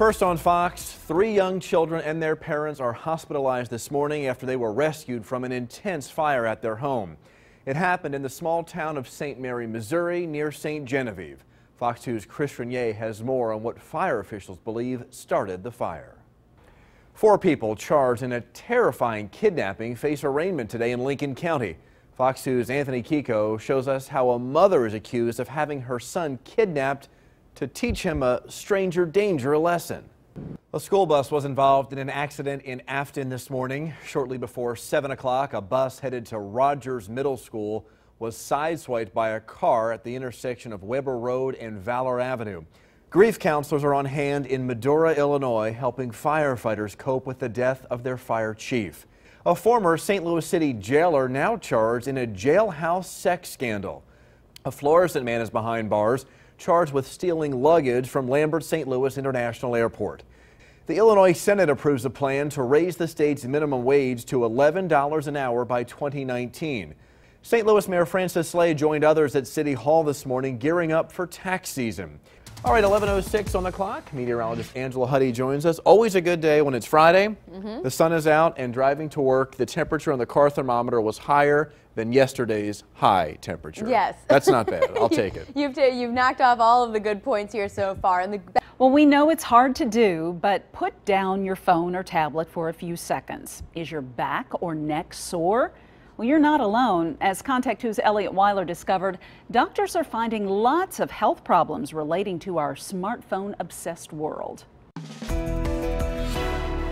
First on Fox, 3 young children and their parents are hospitalized this morning after they were rescued from an intense fire at their home. It happened in the small town of St. Mary, Missouri, near St. Genevieve. Fox 2's Chris Renier has more on what fire officials believe started the fire. 4 people charged in a terrifying kidnapping face arraignment today in Lincoln County. Fox 2's Anthony Kiko shows us how a mother is accused of having her son kidnapped to teach him a stranger danger lesson. A school bus was involved in an accident in Afton this morning. Shortly before 7 o'clock, a bus headed to Rogers Middle School was sideswiped by a car at the intersection of Weber Road and Valor Avenue. Grief counselors are on hand in Medora, Illinois, helping firefighters cope with the death of their fire chief. A former St. Louis City jailer now charged in a jailhouse sex scandal. A Florissant man is behind bars, charged with stealing luggage from Lambert St. Louis International Airport. The Illinois Senate approves a plan to raise the state's minimum wage to $11 an hour by 2019. St. Louis Mayor Francis Slay joined others at City Hall this morning, gearing up for tax season. All right, 11:06 on the clock. Meteorologist Angela Huddy joins us. Always a good day when it's Friday. The sun is out, and driving to work, the temperature on the car thermometer was higher than yesterday's high temperature. Yes. That's not bad. I'll take it. You've knocked off all of the good points here so far. Well, we know it's hard to do, but put down your phone or tablet for a few seconds. Is your back or neck sore? Well, you're not alone. As Contact 2's Elliot Weiler discovered, doctors are finding lots of health problems relating to our smartphone-obsessed world.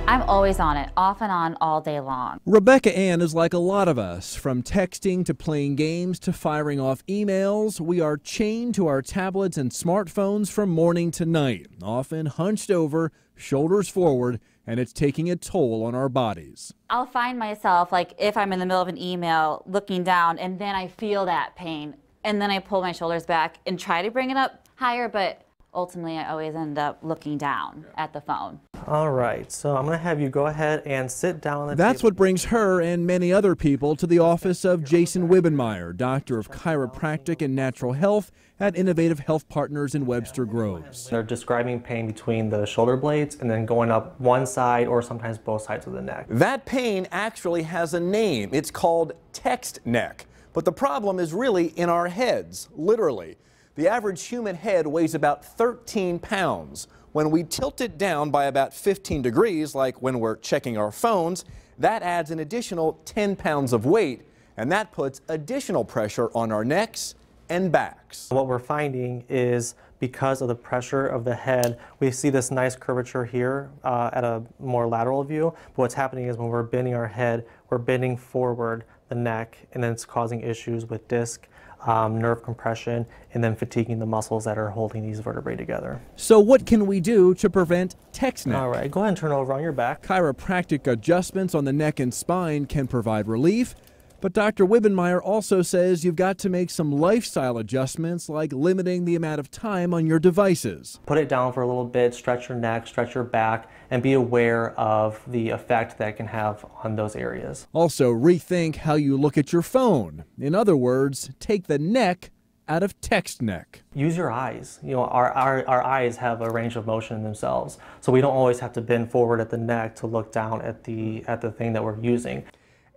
I'm always on it, off and on all day long. Rebecca Ann is like a lot of us. From texting to playing games to firing off emails, we are chained to our tablets and smartphones from morning to night, often hunched over, shoulders forward, and it's taking a toll on our bodies. I'll find myself, like if I'm in the middle of an email, looking down, and then I feel that pain, and then I pull my shoulders back and try to bring it up higher, but ultimately I always end up looking down at the phone. All right, so I'm going to have you go ahead and sit down on the That's table. what brings her and many other people to the office of Jason Wibbenmeyer, doctor of chiropractic and natural health at Innovative Health Partners in Webster Groves. They're describing pain between the shoulder blades and then going up one side or sometimes both sides of the neck. That pain actually has a name. It's called text neck. But the problem is really in our heads, literally. The average human head weighs about 13 pounds. When we tilt it down by about 15 degrees, like when we're checking our phones, that adds an additional 10 pounds of weight, and that puts additional pressure on our necks and backs. What we're finding is because of the pressure of the head, we see this nice curvature here at a more lateral view. But what's happening is when we're bending our head, we're bending forward the neck, and then it's causing issues with disc, nerve compression, and then fatiguing the muscles that are holding these vertebrae together. So what can we do to prevent text neck? All right, go ahead and turn over on your back. Chiropractic adjustments on the neck and spine can provide relief, but Dr. Wibbenmeyer also says you've got to make some lifestyle adjustments like limiting the amount of time on your devices. Put it down for a little bit, stretch your neck, stretch your back, and be aware of the effect that it can have on those areas. Also, rethink how you look at your phone. In other words, take the neck out of text neck. Use your eyes. You know, our eyes have a range of motion in themselves, so we don't always have to bend forward at the neck to look down at the thing that we're using.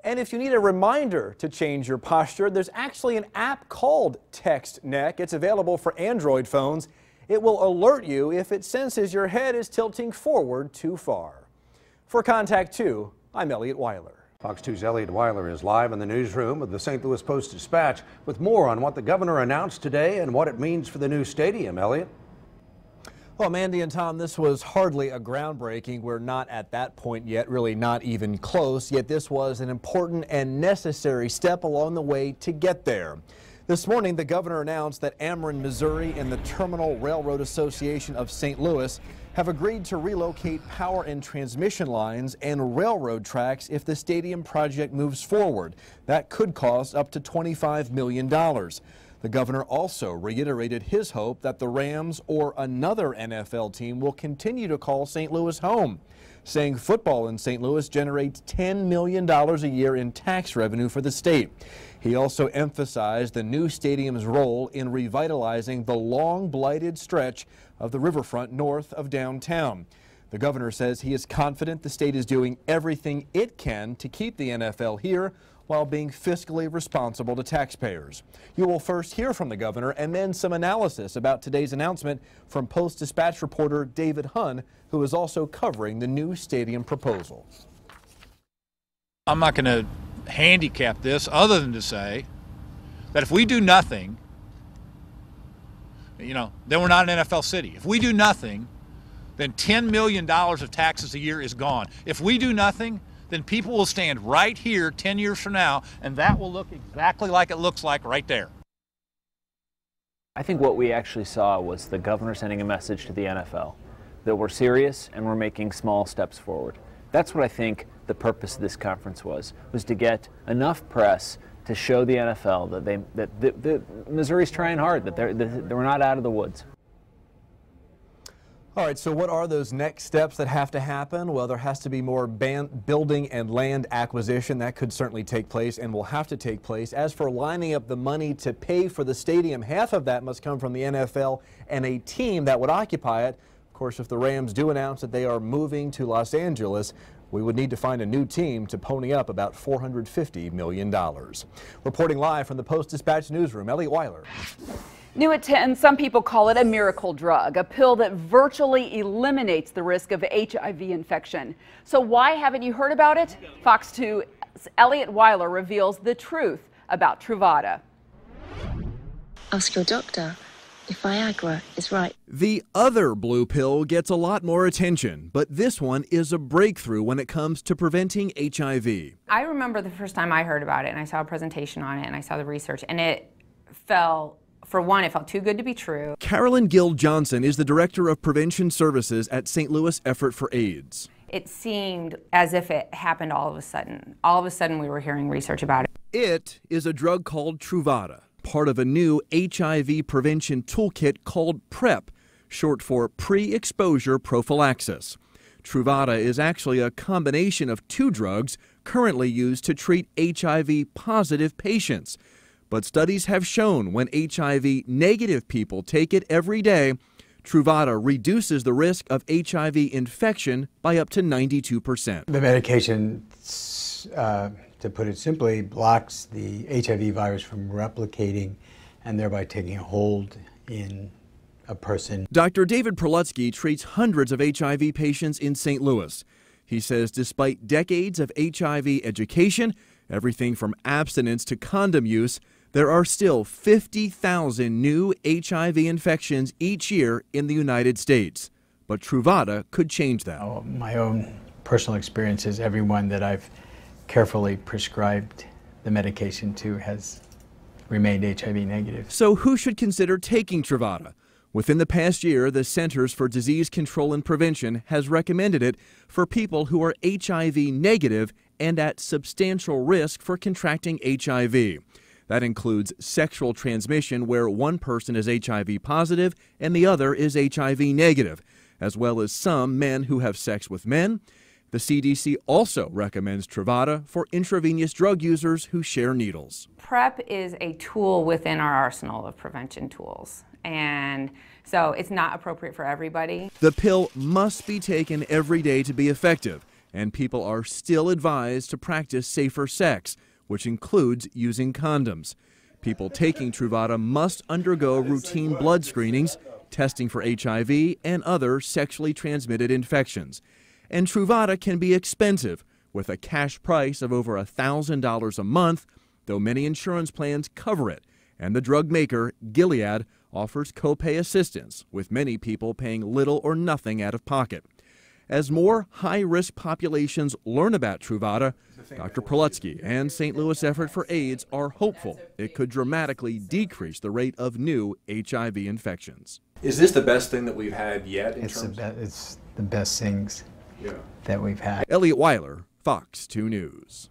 And if you need a reminder to change your posture, there's actually an app called Text Neck. It's available for Android phones. It will alert you if it senses your head is tilting forward too far. For Contact 2, I'm Elliot Weiler. Fox 2's Elliot Weiler is live in the newsroom of the St. Louis Post-Dispatch with more on what the governor announced today and what it means for the new stadium. Elliot? Well, Mandy and Tom, this was hardly a groundbreaking. We're not at that point yet, really not even close, yet this was an important and necessary step along the way to get there. This morning, the governor announced that Ameren, Missouri and the Terminal Railroad Association of St. Louis have agreed to relocate power and transmission lines and railroad tracks if the stadium project moves forward. That could cost up to $25 million. The governor also reiterated his hope that the Rams or another NFL team will continue to call St. Louis home, saying football in St. Louis generates $10 million a year in tax revenue for the state. He also emphasized the new stadium's role in revitalizing the long-blighted stretch of the riverfront north of downtown. The governor says he is confident the state is doing everything it can to keep the NFL here while being fiscally responsible to taxpayers. You will first hear from the governor and then some analysis about today's announcement from Post-Dispatch reporter David Hunn, who is also covering the new stadium proposal. I'm not going to handicap this other than to say that if we do nothing, then we're not an NFL city. If we do nothing, then $10 million of taxes a year is gone. If we do nothing, then people will stand right here 10 years from now, and that will look exactly like it looks like right there. I think what we actually saw was the governor sending a message to the NFL that we're serious and we're making small steps forward. That's what I think the purpose of this conference was to get enough press to show the NFL that Missouri's trying hard, that we're not out of the woods. All right, so what are those next steps that have to happen? Well, there has to be more building and land acquisition. That could certainly take place and will have to take place. As for lining up the money to pay for the stadium, half of that must come from the NFL and a team that would occupy it. Of course, if the Rams do announce that they are moving to Los Angeles, we would need to find a new team to pony up about $450 million. Reporting live from the Post-Dispatch newsroom, Elliot Weiler. New at 10, some people call it a miracle drug, a pill that virtually eliminates the risk of HIV infection. So why haven't you heard about it? Fox 2's Elliot Weiler reveals the truth about Truvada. Ask your doctor if Viagra is right. The other blue pill gets a lot more attention, but this one is a breakthrough when it comes to preventing HIV. I remember the first time I heard about it and I saw a presentation on it and I saw the research, and it felt too good to be true. Carolyn Gill Johnson is the Director of Prevention Services at St. Louis Effort for AIDS. It seemed as if it happened all of a sudden. All of a sudden we were hearing research about it. It is a drug called Truvada, part of a new HIV prevention toolkit called PrEP, short for pre-exposure prophylaxis. Truvada is actually a combination of two drugs currently used to treat HIV-positive patients. But studies have shown when HIV-negative people take it every day, Truvada reduces the risk of HIV infection by up to 92%. The medication, to put it simply, blocks the HIV virus from replicating and thereby taking a hold in a person. Dr. David Prelutsky treats hundreds of HIV patients in St. Louis. He says despite decades of HIV education, everything from abstinence to condom use, there are still 50,000 new HIV infections each year in the United States. But Truvada could change that. My own personal experience is everyone that I've carefully prescribed the medication to has remained HIV negative. So who should consider taking Truvada? Within the past year, the Centers for Disease Control and Prevention has recommended it for people who are HIV negative and at substantial risk for contracting HIV. That includes sexual transmission where one person is HIV positive and the other is HIV negative, as well as some men who have sex with men. The CDC also recommends Truvada for intravenous drug users who share needles. PrEP is a tool within our arsenal of prevention tools, and so it's not appropriate for everybody. The pill must be taken every day to be effective, and people are still advised to practice safer sex, which includes using condoms. People taking Truvada must undergo routine blood screenings, testing for HIV and other sexually transmitted infections. And Truvada can be expensive, with a cash price of over $1,000 a month, though many insurance plans cover it. And the drug maker, Gilead, offers copay assistance, with many people paying little or nothing out of pocket. As more high-risk populations learn about Truvada, Dr. Prelutsky and St. Louis Effort for AIDS are hopeful it could dramatically decrease the rate of new HIV infections. Is this the best thing that we've had yet? It's the best things that we've had. Elliot Weiler, Fox 2 News.